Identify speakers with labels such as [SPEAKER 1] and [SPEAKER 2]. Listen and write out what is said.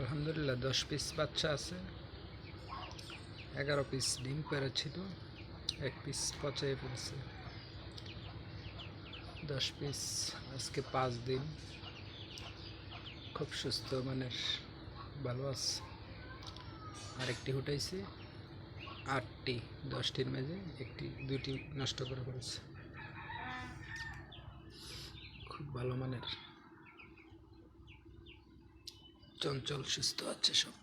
[SPEAKER 1] আলহামদুলিল্লাহ 10 পিস বাচ্চা আছে, 11 পিস ডিম পেড়েছিল, 1 পিস পচাই ফেলছে। 10 পিস আজকে 5 দিন, খুব সুস্থ মানের, ভালো আছে। আরেকটি হুটাইছে, 8টি, 10টির মাঝে 2টি নষ্ট করে ফেলছে। খুব ভালো মানের, চঞ্চল সুস্থ আছে সব।